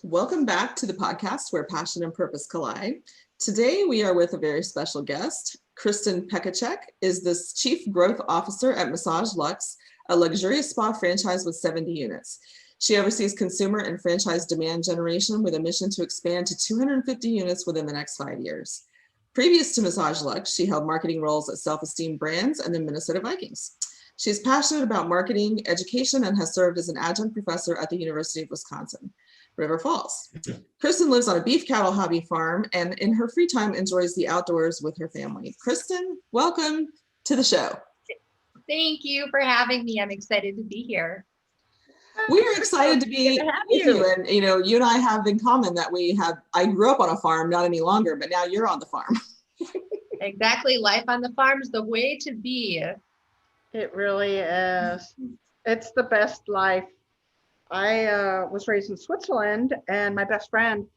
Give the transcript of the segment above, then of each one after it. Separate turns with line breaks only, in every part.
Welcome back to the podcast where passion and purpose collide. Today we are with a very special guest. Kristen Pechacek is the Chief Growth Officer at MassageLuxe, a luxurious spa franchise with 70 units. She oversees consumer and franchise demand generation with a mission to expand to 250 units within the next 5 years. Previous to MassageLuxe, she held marketing roles at Self-Esteem Brands and the Minnesota Vikings. She is passionate about marketing, education, and has served as an adjunct professor at the University of Wisconsin, River Falls. Kristen lives on a beef cattle hobby farm and in her free time enjoys the outdoors with her family. Kristen, welcome to the show.
Thank you for having me. I'm excited to be here.
We're excited to be with you. And you and I have in common that I grew up on a farm, not any longer, but now you're on the farm.
Exactly. Life on the farm is the way to be.
It really is. It's the best life. I was raised in Switzerland, and my best friend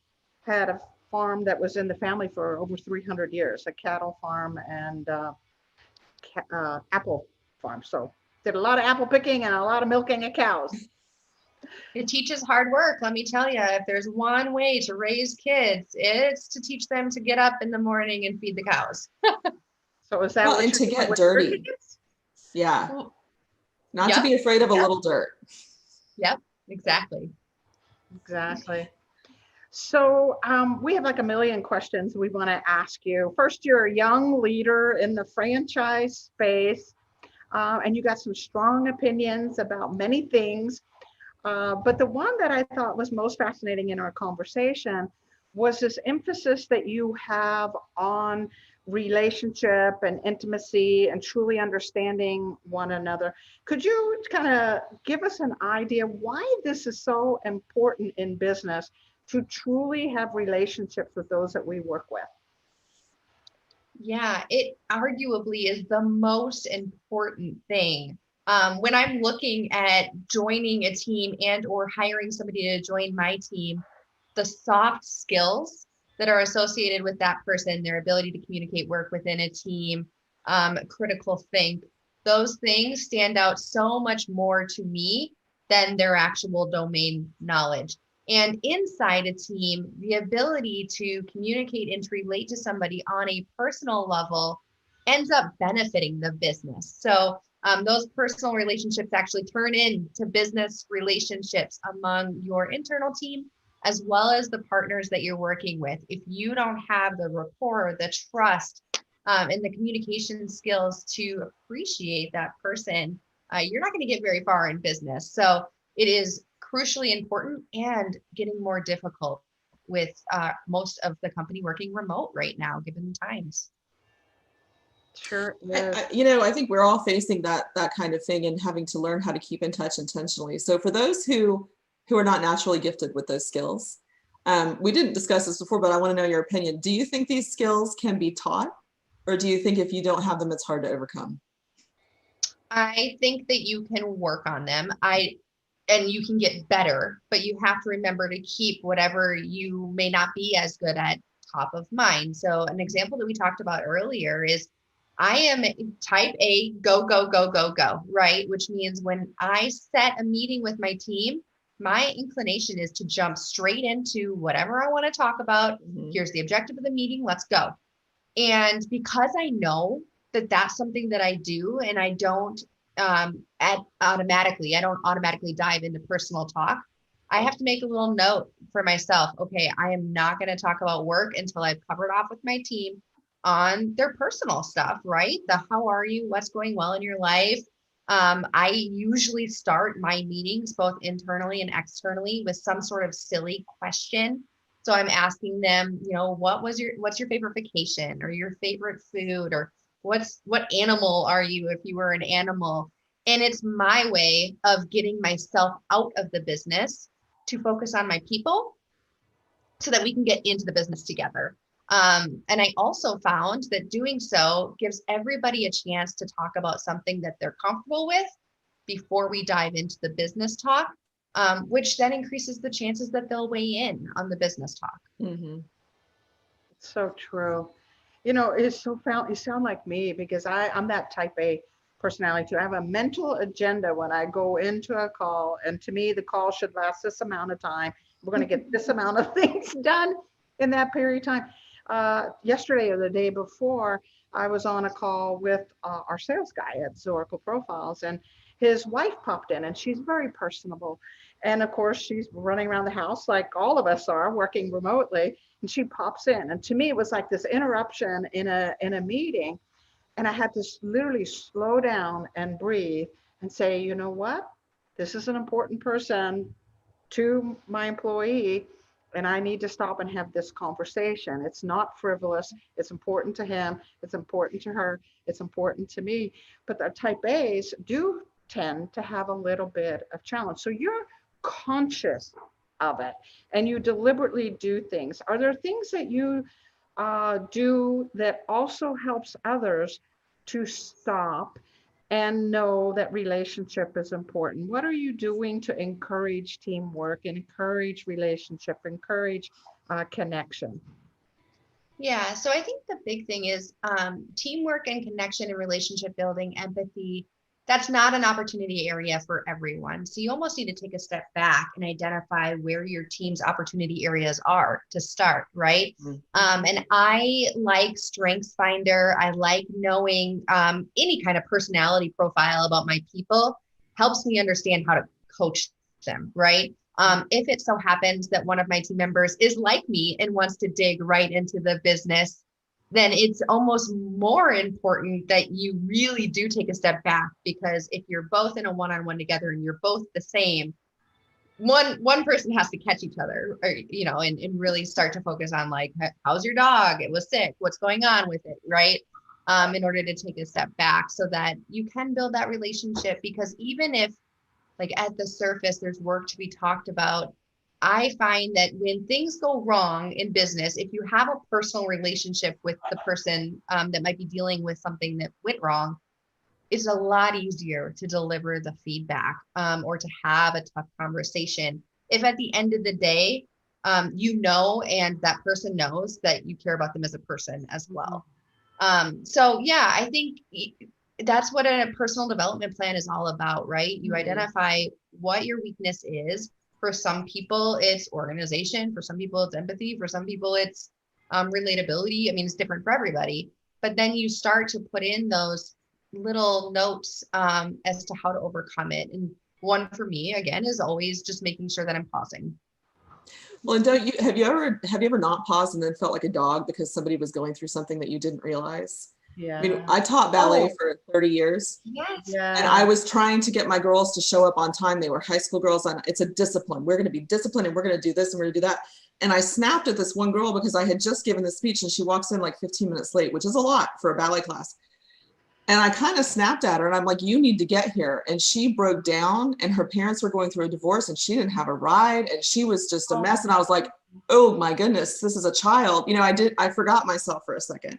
had a farm that was in the family for over 300 years, a cattle farm and apple farm. So did a lot of apple picking and a lot of milking of cows.
It teaches hard work. Let me tell you, if there's one way to raise kids, it's to teach them to get up in the morning and feed the cows.
So is that
well, and to get dirty? Yeah. Not to be afraid of a little dirt.
Yep. Exactly.
So we have like a million questions we want to ask you. First, you're a young leader in the franchise space, and you got some strong opinions about many things. But the one that I thought was most fascinating in our conversation was this emphasis that you have on relationship and intimacy and truly understanding one another. Could you kind of give us an idea why this is so important in business to truly have relationships with those that we work with?
Yeah, it arguably is the most important thing. When I'm looking at joining a team and or hiring somebody to join my team, the soft skills that are associated with that person, their ability to communicate, work within a team, critical think, those things stand out so much more to me than their actual domain knowledge. And inside a team, the ability to communicate and to relate to somebody on a personal level ends up benefiting the business. So those personal relationships actually turn into business relationships among your internal team, as well as the partners that you're working with. If you don't have the rapport, the trust, and the communication skills to appreciate that person, you're not going to get very far in business. So it is crucially important and getting more difficult with most of the company working remote right now, given the times.
Sure. Yes.
I think we're all facing that kind of thing and having to learn how to keep in touch intentionally. So for those who are not naturally gifted with those skills. We didn't discuss this before, but I want to know your opinion. Do you think these skills can be taught, or do you think if you don't have them, it's hard to overcome?
I think that you can work on them. And you can get better, but you have to remember to keep whatever you may not be as good at top of mind. So an example that we talked about earlier is I am type A, go, go, go, go, go, right? Which means when I set a meeting with my team, my inclination is to jump straight into whatever I want to talk about. Mm-hmm. Here's the objective of the meeting. Let's go. And because I know that that's something that I do, and I don't automatically dive into personal talk, I have to make a little note for myself. Okay, I am not going to talk about work until I've covered off with my team on their personal stuff, right? The how are you? What's going well in your life? I usually start my meetings both internally and externally with some sort of silly question. So I'm asking them, what's your favorite vacation or your favorite food, or what animal are you if you were an animal? And it's my way of getting myself out of the business to focus on my people so that we can get into the business together. And I also found that doing so gives everybody a chance to talk about something that they're comfortable with before we dive into the business talk, which then increases the chances that they'll weigh in on the business talk.
Mm-hmm. So true. You sound like me, because I'm that type A personality to have a mental agenda when I go into a call. And to me, the call should last this amount of time. We're going to get this amount of things done in that period of time. Yesterday or the day before, I was on a call with our sales guy at Zoracle Profiles, and his wife popped in, and she's very personable. And of course, she's running around the house like all of us are, working remotely, and she pops in. And to me, it was like this interruption in a meeting. And I had to literally slow down and breathe and say, you know what? This is an important person to my employee, and I need to stop and have this conversation. It's not frivolous. It's important to him. It's important to her. It's important to me. But the type A's do tend to have a little bit of challenge. So you're conscious of it, and you deliberately do things. Are there things that you do that also helps others to stop and know that relationship is important? What are you doing to encourage teamwork, encourage relationship, encourage connection?
Yeah, so I think the big thing is teamwork and connection and relationship building, empathy. That's not an opportunity area for everyone. So you almost need to take a step back and identify where your team's opportunity areas are to start, right? Mm-hmm. And I like Strengths Finder. I like knowing any kind of personality profile about my people helps me understand how to coach them, right? If it so happens that one of my team members is like me and wants to dig right into the business, then it's almost more important that you really do take a step back, because if you're both in a one-on-one together and you're both the same, one person has to catch each other, or, and really start to focus on like, how's your dog? It was sick. What's going on with it? Right. In order to take a step back so that you can build that relationship, because even if like at the surface, there's work to be talked about, I find that when things go wrong in business, if you have a personal relationship with the person that might be dealing with something that went wrong, it's a lot easier to deliver the feedback or to have a tough conversation. If at the end of the day, and that person knows that you care about them as a person as well. So yeah, I think that's what a personal development plan is all about, right? You identify what your weakness is. For some people, it's organization. For some people, it's empathy. For some people, it's relatability. I mean, it's different for everybody. But then you start to put in those little notes as to how to overcome it. And one for me, again, is always just making sure that I'm pausing.
Well, and have you ever not paused and then felt like a dog because somebody was going through something that you didn't realize?
Yeah.
I mean, I taught ballet for 30 years.
Yes.
Yeah.
And I was trying to get my girls to show up on time. They were high school girls, and it's a discipline. We're going to be disciplined, and we're going to do this and we're going to do that. And I snapped at this one girl because I had just given the speech, and she walks in like 15 minutes late, which is a lot for a ballet class. And I kind of snapped at her, and I'm like, you need to get here. And she broke down, and her parents were going through a divorce, and she didn't have a ride, and she was just a mess. And I was like, oh my goodness, this is a child. I forgot myself for a second.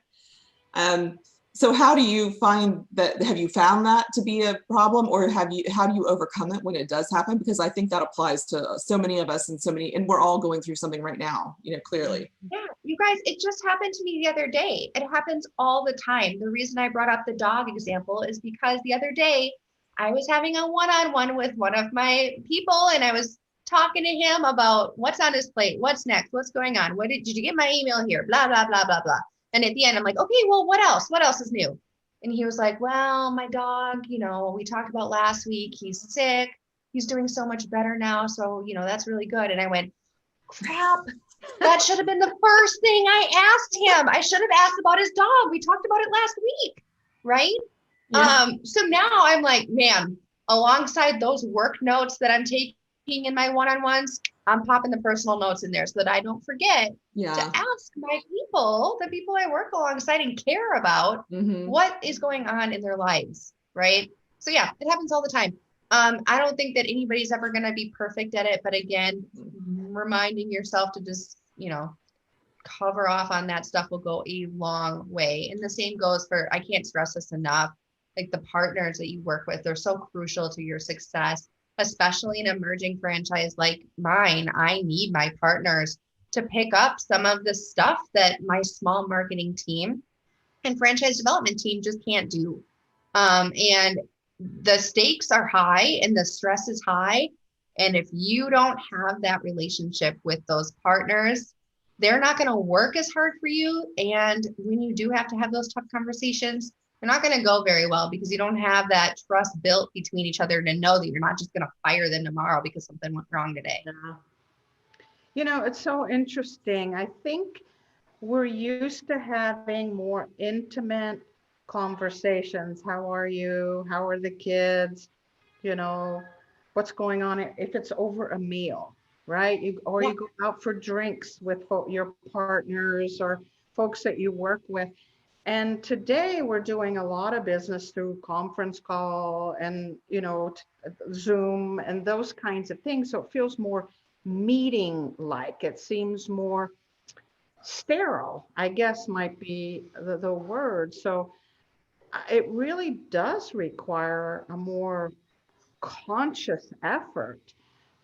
So how do you find that? Have you found that to be a problem, or how do you overcome it when it does happen? Because I think that applies to so many of us, and we're all going through something right now, clearly.
Yeah, you guys, it just happened to me the other day. It happens all the time. The reason I brought up the dog example is because the other day I was having a one-on-one with one of my people, and I was talking to him about what's on his plate, what's next, what's going on, did you get my email here, blah, blah, blah, blah, blah. And at the end, I'm like, okay, well, what else? What else is new? And he was like, well, my dog, we talked about last week, he's sick. He's doing so much better now. So, that's really good. And I went, crap, that should have been the first thing I asked him. I should have asked about his dog. We talked about it last week, right? Yeah. So now I'm like, man, alongside those work notes that I'm taking in my one-on-ones, I'm popping the personal notes in there so that I don't forget to ask my people, the people I work alongside and care about, what is going on in their lives, right? So yeah, it happens all the time. I don't think that anybody's ever going to be perfect at it, but again, reminding yourself to just, cover off on that stuff will go a long way. And the same goes for, I can't stress this enough, like the partners that you work with, they're so crucial to your success. Especially an emerging franchise like mine, I need my partners to pick up some of the stuff that my small marketing team and franchise development team just can't do. And the stakes are high and the stress is high. And if you don't have that relationship with those partners, they're not going to work as hard for you. And when you do have to have those tough conversations, they're not going to go very well because you don't have that trust built between each other to know that you're not just going to fire them tomorrow because something went wrong today.
Yeah. You know, it's so interesting. I think we're used to having more intimate conversations. How are you? How are the kids? You know, what's going on if it's over a meal, right? Or you go out for drinks with your partners or folks that you work with. And today we're doing a lot of business through conference call and, Zoom and those kinds of things. So it feels more meeting like. It seems more sterile, I guess might be the word. So it really does require a more conscious effort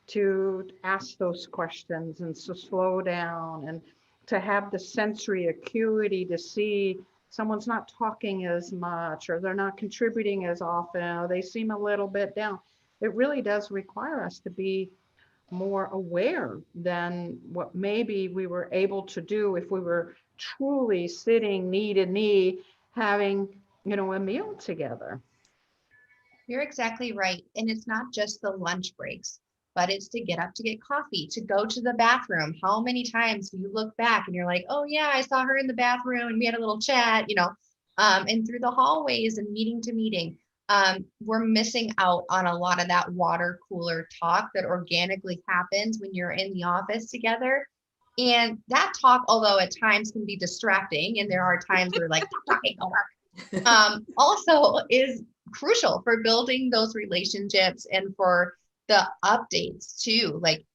to ask those questions and to slow down and to have the sensory acuity to see someone's not talking as much or they're not contributing as often or they seem a little bit down. It really does require us to be more aware than what maybe we were able to do if we were truly sitting knee to knee having a meal together.
You're exactly right. And it's not just the lunch breaks, but it's to get up to get coffee, to go to the bathroom. How many times do you look back and you're like, oh yeah, I saw her in the bathroom and we had a little chat, and through the hallways and meeting to meeting. We're missing out on a lot of that water cooler talk that organically happens when you're in the office together. And that talk, although at times can be distracting, and there are times where like, stop talking, go work, also is crucial for building those relationships and for the updates too. Like,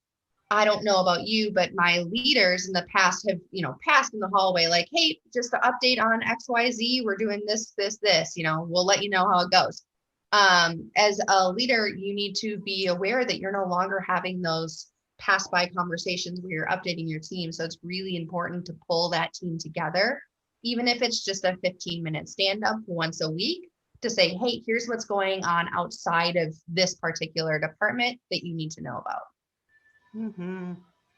I don't know about you, but my leaders in the past have, passed in the hallway, like, hey, just to update on XYZ, we're doing this, we'll let you know how it goes. As a leader, you need to be aware that you're no longer having those pass by conversations where you're updating your team. So it's really important to pull that team together, even if it's just a 15-minute stand up once a week to say, hey, here's what's going on outside of this particular department that you need to know about.
Mm-hmm.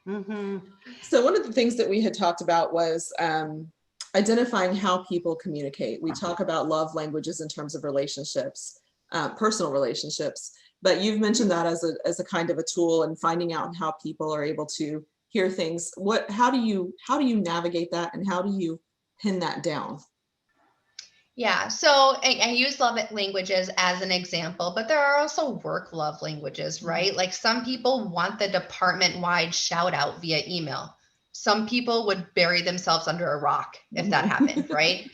Mm-hmm.
So one of the things that we had talked about was identifying how people communicate. We talk about love languages in terms of relationships, personal relationships, but you've mentioned that as a kind of a tool and finding out how people are able to hear things. How do you navigate that and how do you pin that down?
Yeah, so I use love languages as an example, but there are also work love languages, right? Like some people want the department-wide shout out via email. Some people would bury themselves under a rock if that happened, right?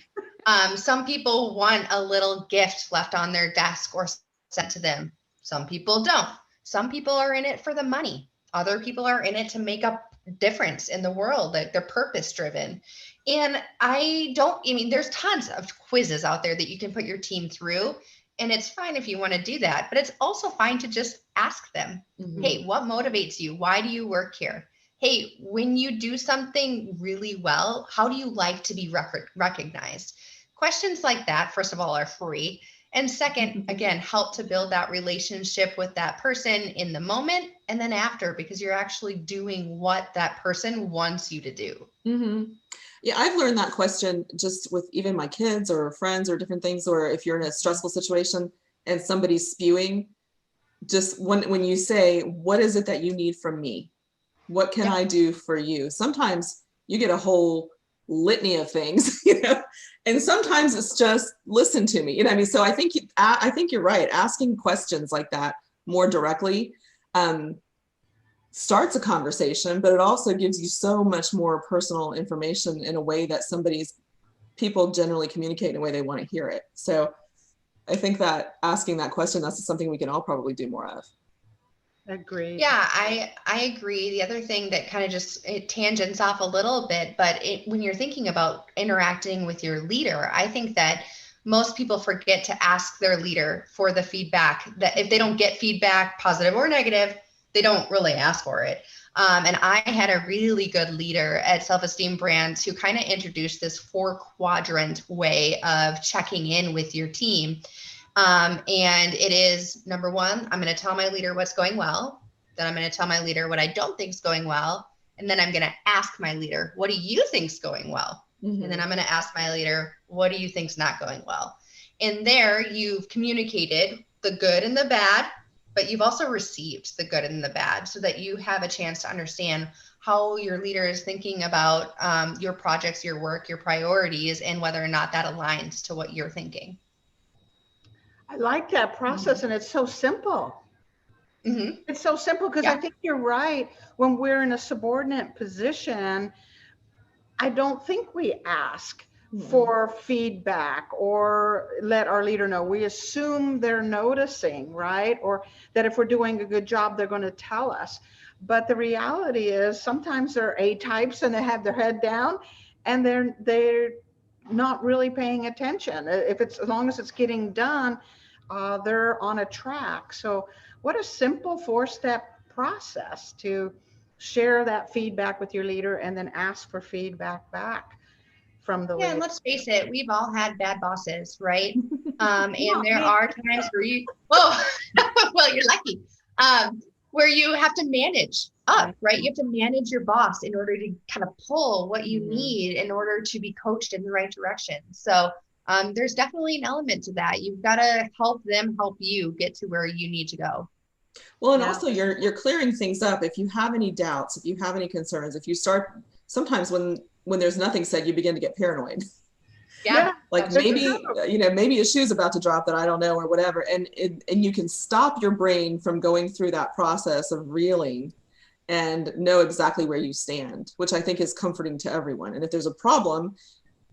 Some people want a little gift left on their desk or sent to them. Some people don't. Some people are in it for the money. Other people are in it to make a difference in the world, like they're purpose driven. And there's tons of quizzes out there that you can put your team through. And it's fine if you want to do that, but it's also fine to just ask them, hey, what motivates you? Why do you work here? Hey, when you do something really well, how do you like to be recognized? Questions like that, first of all, are free. And second, again, help to build that relationship with that person in the moment and then after, because you're actually doing what that person wants you to do.
Mm-hmm. Yeah, I've learned that question just with even my kids or friends or different things, or if you're in a stressful situation and somebody's spewing, just when you say, what is it that you need from me? What can I do for you? Sometimes you get a whole litany of things, and sometimes it's just listen to me. So I think you're right. Asking questions like that more directly starts a conversation, but it also gives you so much more personal information in a way that people generally communicate in a way they want to hear it. So I think that asking that question, that's something we can all probably do more of.
Agreed.
Yeah, I agree. The other thing that kind of it tangents off a little bit, but when you're thinking about interacting with your leader, I think that most people forget to ask their leader for the feedback, that if they don't get feedback, positive or negative, they don't really ask for it. And I had a really good leader at Self-Esteem Brands who kind of introduced this 4-quadrant way of checking in with your team. And it is, number one, I'm going to tell my leader what's going well. Then I'm going to tell my leader what I don't think is going well. And then I'm going to ask my leader, what do you think's going well?
Mm-hmm.
And then I'm going to ask my leader, what do you think's not going well? And there you've communicated the good and the bad, but you've also received the good and the bad so that you have a chance to understand how your leader is thinking about your projects, your work, your priorities, and whether or not that aligns to what you're thinking.
I like that process, and it's so simple.
Mm-hmm.
It's so simple because I think you're right. When we're in a subordinate position, I don't think we ask for feedback or let our leader know. We assume they're noticing, right? Or that if we're doing a good job, they're going to tell us. But the reality is sometimes they're A types and they have their head down and they're not really paying attention. As long as it's getting done, they're on a track. So what a simple 4-step process to share that feedback with your leader and then ask for feedback back from the leader.
And let's face it, we've all had bad bosses, right? And there are times where well, you're lucky, where you have to manage up, right? You have to manage your boss in order to kind of pull what you need in order to be coached in the right direction. So there's definitely an element to that. You've got to help them help you get to where you need to go.
Well, and also you're clearing things up. If you have any doubts, if you have any concerns, if you start, sometimes when there's nothing said, you begin to get paranoid.
Yeah.
Like maybe, maybe a shoe's about to drop that I don't know or whatever. And you can stop your brain from going through that process of reeling and know exactly where you stand, which I think is comforting to everyone. And if there's a problem,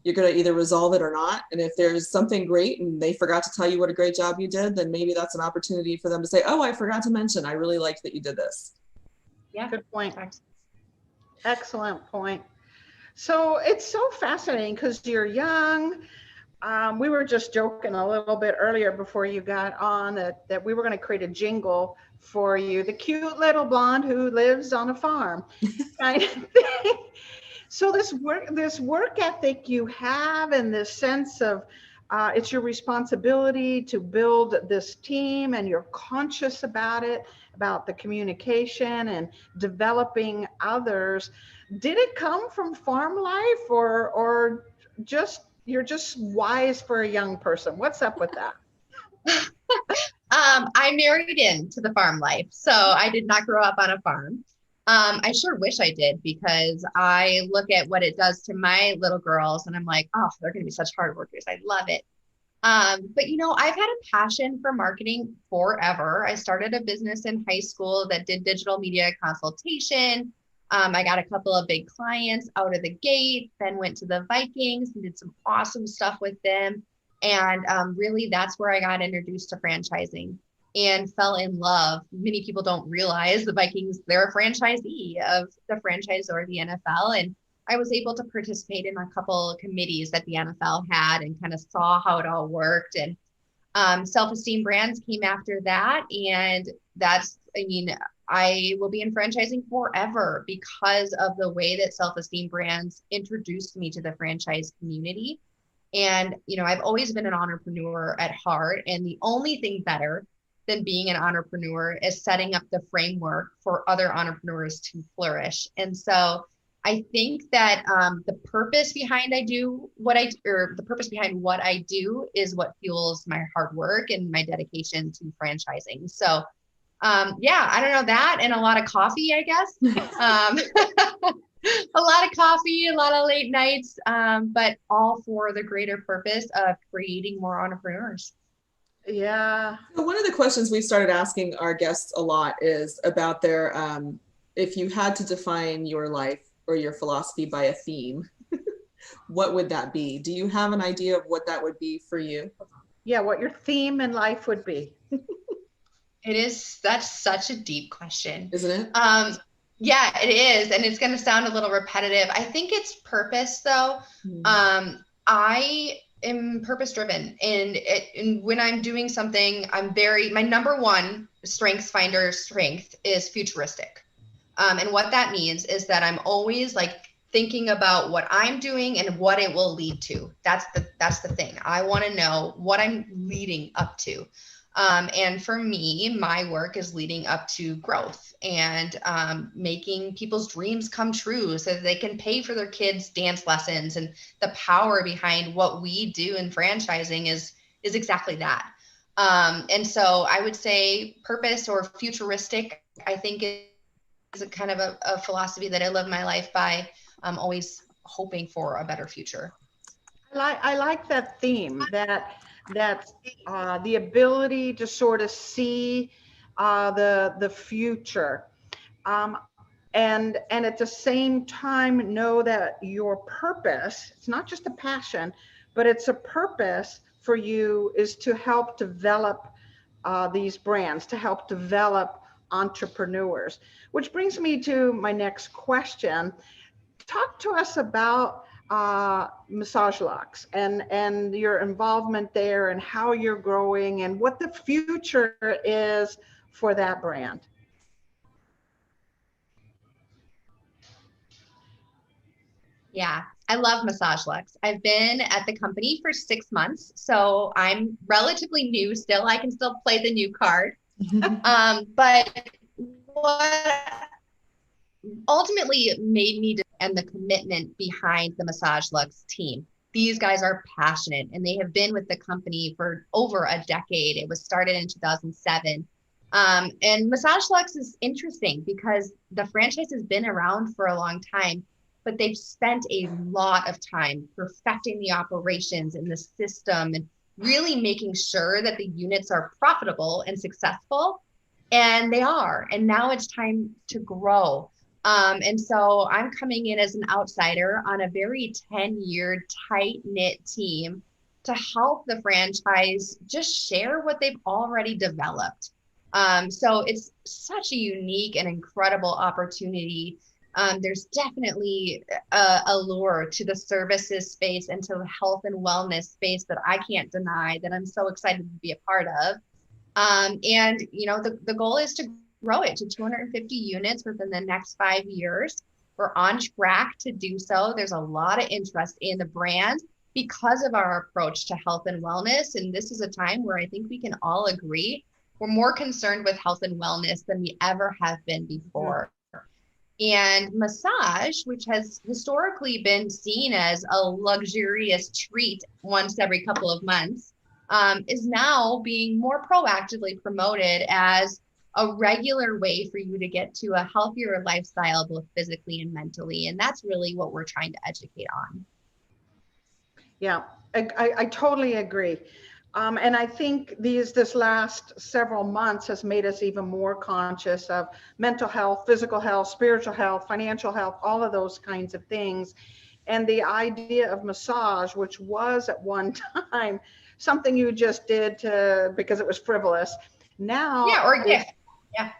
you're going to either resolve it or not. And if there's something great and they forgot to tell you what a great job you did, then maybe that's an opportunity for them to say, oh, I forgot to mention, I really liked that you did this.
Yeah.
Good point. Excellent point. So it's so fascinating because you're young. We were just joking a little bit earlier before you got on that we were going to create a jingle for you, the cute little blonde who lives on a farm kind of thing. So this work ethic you have and this sense of it's your responsibility to build this team, and you're conscious about it, about the communication and developing others. Did it come from farm life or just you're just wise for a young person? What's up with that?
I married into the farm life, so I did not grow up on a farm. I sure wish I did, because I look at what it does to my little girls and I'm like, oh, they're going to be such hard workers. I love it. But I've had a passion for marketing forever. I started a business in high school that did digital media consultation. I got a couple of big clients out of the gate, then went to the Vikings and did some awesome stuff with them. And really, that's where I got introduced to franchising and fell in love. Many people don't realize the Vikings, they're a franchisee of the franchisor, the NFL. And I was able to participate in a couple of committees that the NFL had and kind of saw how it all worked. And Self-Esteem Brands came after that. And I will be in franchising forever because of the way that Self-Esteem Brands introduced me to the franchise community. And, I've always been an entrepreneur at heart. And the only thing better than being an entrepreneur is setting up the framework for other entrepreneurs to flourish. And so I think that the purpose behind what I do is what fuels my hard work and my dedication to franchising. So I don't know, that and a lot of coffee, I guess. A lot of coffee, a lot of late nights, but all for the greater purpose of creating more entrepreneurs.
Yeah.
One of the questions we've started asking our guests a lot is about their, if you had to define your life or your philosophy by a theme, what would that be? Do you have an idea of what that would be for you?
Yeah, what your theme in life would be.
That's such a deep question.
Isn't it?
Yeah, it is. And it's going to sound a little repetitive. I think it's purpose though. I am purpose driven, and when I'm doing something, my number one strength is futuristic. And what that means is that I'm always like thinking about what I'm doing and what it will lead to. That's the thing. I want to know what I'm leading up to. And for me, my work is leading up to growth and making people's dreams come true so that they can pay for their kids' dance lessons. And the power behind what we do in franchising is exactly that. And so I would say purpose or futuristic, I think is a kind of a philosophy that I live my life by. I'm always hoping for a better future.
I like that theme, that the ability to sort of see the future, and at the same time know that your purpose, it's not just a passion, but it's a purpose for you, is to help develop these brands, to help develop entrepreneurs. Which brings me to my next question. Talk to us about MassageLuxe and your involvement there and how you're growing and what the future is for that brand.
Yeah, I love MassageLuxe. I've been at the company for 6 months, so I'm relatively new still. I can still play the new card. But what ultimately made me and the commitment behind the MassageLuxe team. These guys are passionate and they have been with the company for over a decade. It was started in 2007. And MassageLuxe is interesting because the franchise has been around for a long time, but they've spent a lot of time perfecting the operations and the system and really making sure that the units are profitable and successful. And they are. And now it's time to grow. And so I'm coming in as an outsider on a very 10-year tight-knit team to help the franchise just share what they've already developed. So it's such a unique and incredible opportunity. There's definitely a lure to the services space and to the health and wellness space that I can't deny, that I'm so excited to be a part of. And, you know, the goal is to grow it to 250 units within the next 5 years. We're on track to do so. There's a lot of interest in the brand because of our approach to health and wellness. And this is a time where I think we can all agree we're more concerned with health and wellness than we ever have been before. And massage, which has historically been seen as a luxurious treat once every couple of months, is now being more proactively promoted as a regular way for you to get to a healthier lifestyle, both physically and mentally. And that's really what we're trying to educate on.
Yeah, I totally agree. And I think this last several months has made us even more conscious of mental health, physical health, spiritual health, financial health, all of those kinds of things. And the idea of massage, which was at one time something you just did because it was frivolous. Now,
yeah, or a gift. Yeah,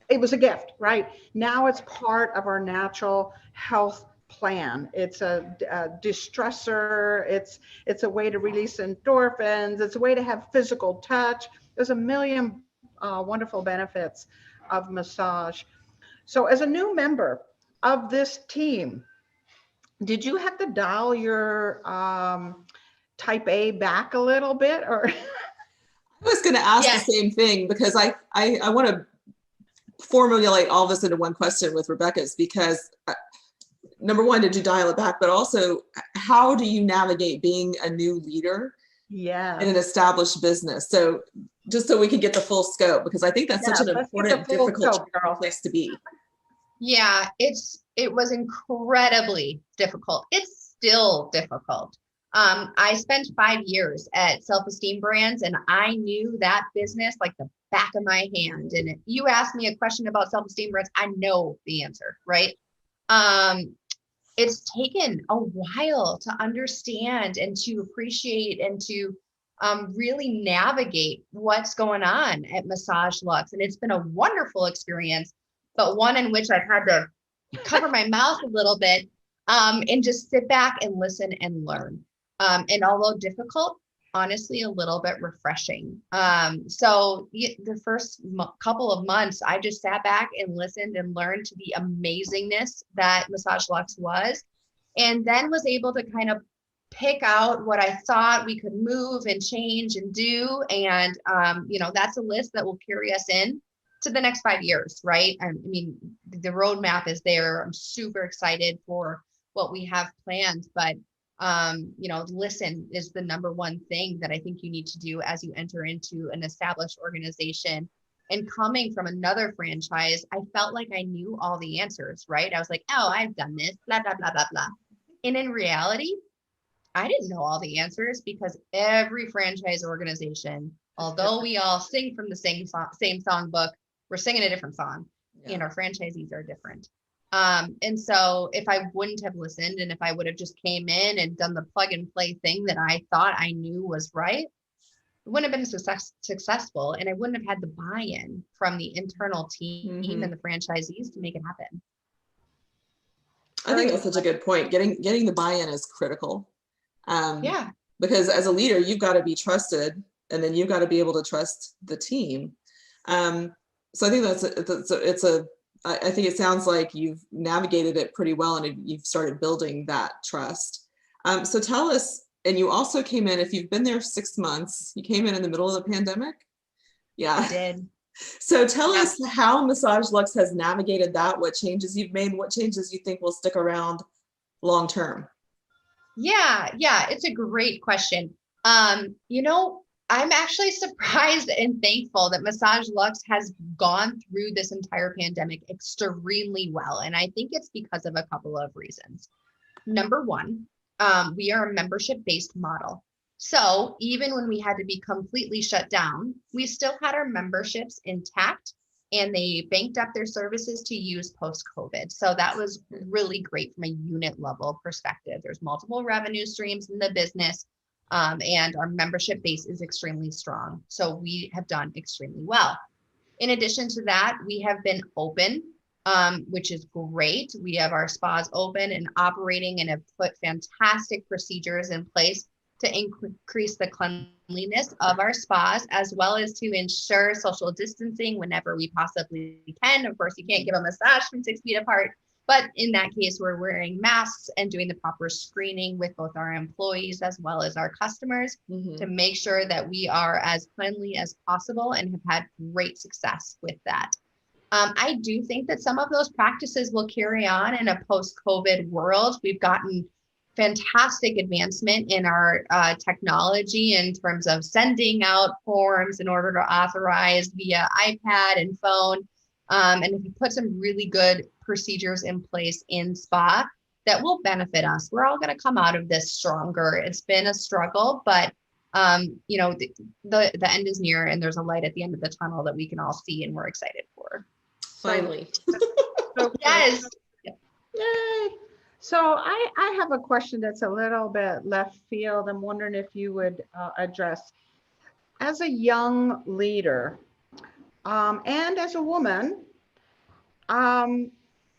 it was a gift, right? Now it's part of our natural health plan. It's a distressor. It's a way to release endorphins. It's a way to have physical touch. There's a million wonderful benefits of massage. So as a new member of this team, did you have to dial your type A back a little bit, or?
I was going to ask the same thing, because I want to formulate all this into one question with Rebecca's, because number one, did you dial it back? But also, how do you navigate being a new leader in an established business? So just so we can get the full scope, because I think that's such an important, difficult place to be.
Yeah, it was incredibly difficult. It's still difficult. I spent 5 years at Self-Esteem Brands, and I knew that business like the back of my hand. And if you ask me a question about Self-Esteem Brands, I know the answer, right? It's taken a while to understand and to appreciate and to really navigate what's going on at MassageLuxe. And it's been a wonderful experience, but one in which I've had to cover my mouth a little bit and just sit back and listen and learn. And although difficult, honestly a little bit refreshing. The first couple of months, I just sat back and listened and learned to the amazingness that MassageLuxe was, and then was able to kind of pick out what I thought we could move and change and do. And, that's a list that will carry us in to the next 5 years, right? I mean, the roadmap is there. I'm super excited for what we have planned, but listen is the number one thing that I think you need to do as you enter into an established organization. And coming from another franchise, I felt like I knew all the answers, right? I was like, oh, I've done this, blah, blah, blah, blah, blah. And in reality, I didn't know all the answers, because every franchise organization, although we all sing from the same songbook, we're singing a different song, and our franchisees are different. And so if I wouldn't have listened, and if I would have just came in and done the plug and play thing that I thought I knew was right, it wouldn't have been successful. And I wouldn't have had the buy-in from the internal team and the franchisees to make it happen.
I think that's such a good point. Getting the buy-in is critical. Because as a leader, you've got to be trusted, and then you've got to be able to trust the team. So I think I think it sounds like you've navigated it pretty well, and you've started building that trust. So tell us, and you also came in, if you've been there 6 months, you came in the middle of the pandemic. Yeah.
I did.
So tell us how MassageLuxe has navigated that, what changes you've made, what changes you think will stick around long term.
Yeah, it's a great question. I'm actually surprised and thankful that MassageLuxe has gone through this entire pandemic extremely well. And I think it's because of a couple of reasons. Number one, we are a membership-based model. So even when we had to be completely shut down, we still had our memberships intact, and they banked up their services to use post-COVID. So that was really great from a unit level perspective. There's multiple revenue streams in the business, and our membership base is extremely strong. So we have done extremely well. In addition to that, we have been open, which is great. We have our spas open and operating, and have put fantastic procedures in place to increase the cleanliness of our spas, as well as to ensure social distancing whenever we possibly can. Of course, you can't give a massage from 6 feet apart, but in that case, we're wearing masks and doing the proper screening with both our employees as well as our customers to make sure that we are as cleanly as possible, and have had great success with that. I do think that some of those practices will carry on in a post-COVID world. We've gotten fantastic advancement in our technology in terms of sending out forms in order to authorize via iPad and phone. And if you put some really good procedures in place in spa, that will benefit us. We're all going to come out of this stronger. It's been a struggle, but the end is near, and there's a light at the end of the tunnel that we can all see, and we're excited for.
Finally.
Yes.
Yay. So I have a question that's a little bit left field. I'm wondering if you would address, as a young leader and as a woman,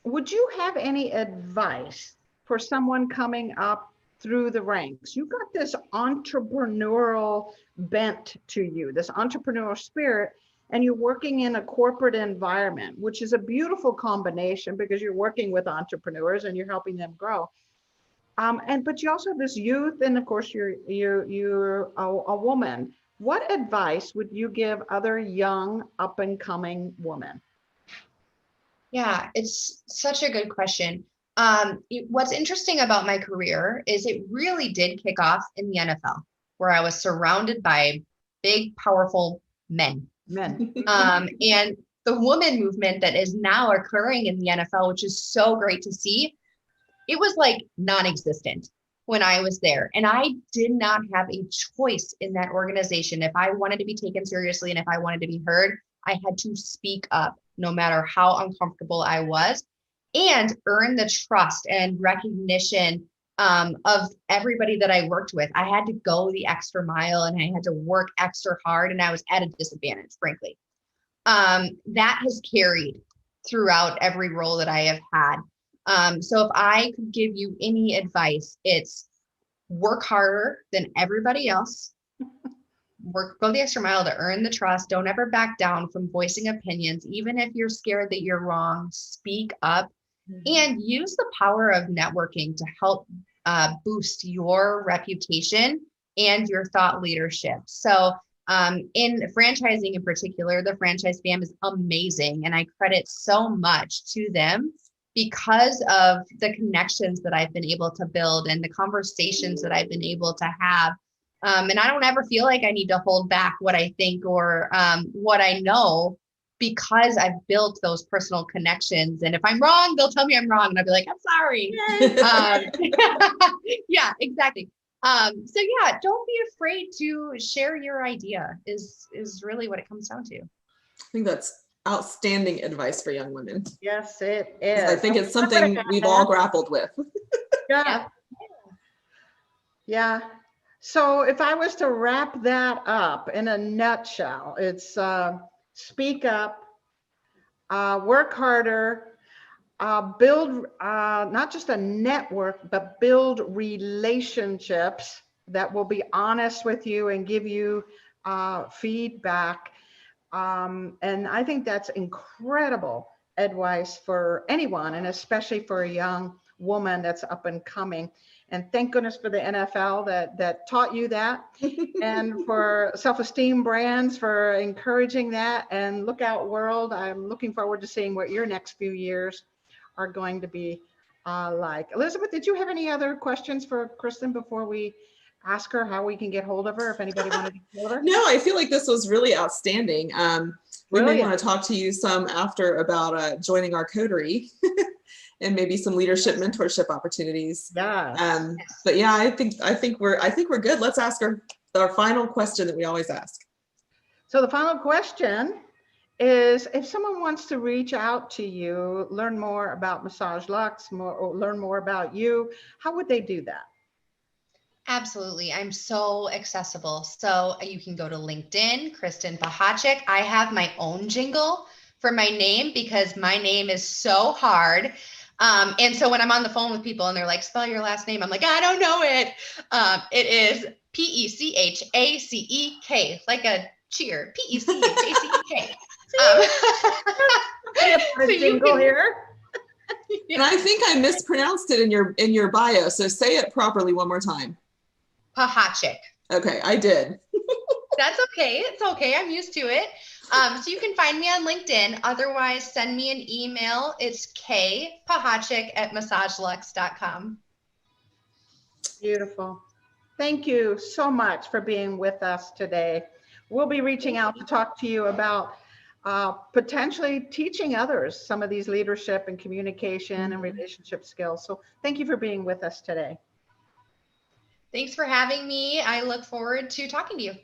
would you have any advice for someone coming up through the ranks? You've got this entrepreneurial bent to you, this entrepreneurial spirit, and you're working in a corporate environment, which is a beautiful combination because you're working with entrepreneurs and you're helping them grow. But you also have this youth, and of course you're a woman. What advice would you give other young up and coming women?
Yeah, it's such a good question. What's interesting about my career is it really did kick off in the NFL, where I was surrounded by big, powerful men. And the woman movement that is now occurring in the NFL, which is so great to see, it was like non-existent when I was there. And I did not have a choice in that organization. If I wanted to be taken seriously and if I wanted to be heard, I had to speak up no matter how uncomfortable I was, and earn the trust and recognition of everybody that I worked with. I had to go the extra mile, and I had to work extra hard, and I was at a disadvantage, frankly. That has carried throughout every role that I have had. So if I could give you any advice, it's work harder than everybody else, Go the extra mile to earn the trust. Don't ever back down from voicing opinions, even if you're scared that you're wrong. Speak up and use the power of networking to help boost your reputation and your thought leadership. So in franchising in particular, the franchise fam is amazing. And I credit so much to them because of the connections that I've been able to build and the conversations that I've been able to have. And I don't ever feel like I need to hold back what I think or what I know, because I've built those personal connections. And if I'm wrong, they'll tell me I'm wrong. And I'll be like, I'm sorry. Yeah, exactly. So yeah, don't be afraid to share your idea is really what it comes down to.
I think that's outstanding advice for young women.
Yes, it is.
I think it's something we've all grappled with.
Yeah. Yeah. So if I was to wrap that up in a nutshell, it's speak up, work harder, build not just a network, but build relationships that will be honest with you and give you feedback. And I think that's incredible advice for anyone, and especially for a young woman that's up and coming. And thank goodness for the NFL that taught you that, and for Self-Esteem Brands for encouraging that. And look out, world. I'm looking forward to seeing what your next few years are going to be like. Elizabeth, did you have any other questions for Kristen before we ask her how we can get hold of her, if anybody wanted to get hold of her?
No, I feel like this was really outstanding. We may want to talk to you some after about joining our coterie and maybe some leadership mentorship opportunities.
Yeah.
But yeah, I think we're good. Let's ask our final question that we always ask.
So the final question is, if someone wants to reach out to you, learn more about MassageLuxe, or learn more about you, how would they do that?
Absolutely. I'm so accessible. So you can go to LinkedIn, Kristen Pechacek. I have my own jingle for my name because my name is so hard. And so when I'm on the phone with people and they're like, spell your last name, I'm like, I don't know it. It is Pechacek, like a cheer, Pechacek.
So jingle here.
And I think I mispronounced it in your bio. So say it properly one more time.
Pechacek.
Okay, I did.
That's okay. It's okay. I'm used to it. So you can find me on LinkedIn. Otherwise, send me an email. It's kpechacek@massageluxe.com.
Beautiful. Thank you so much for being with us today. We'll be reaching out to talk to you about potentially teaching others some of these leadership and communication and relationship skills. So thank you for being with us today.
Thanks for having me. I look forward to talking to you.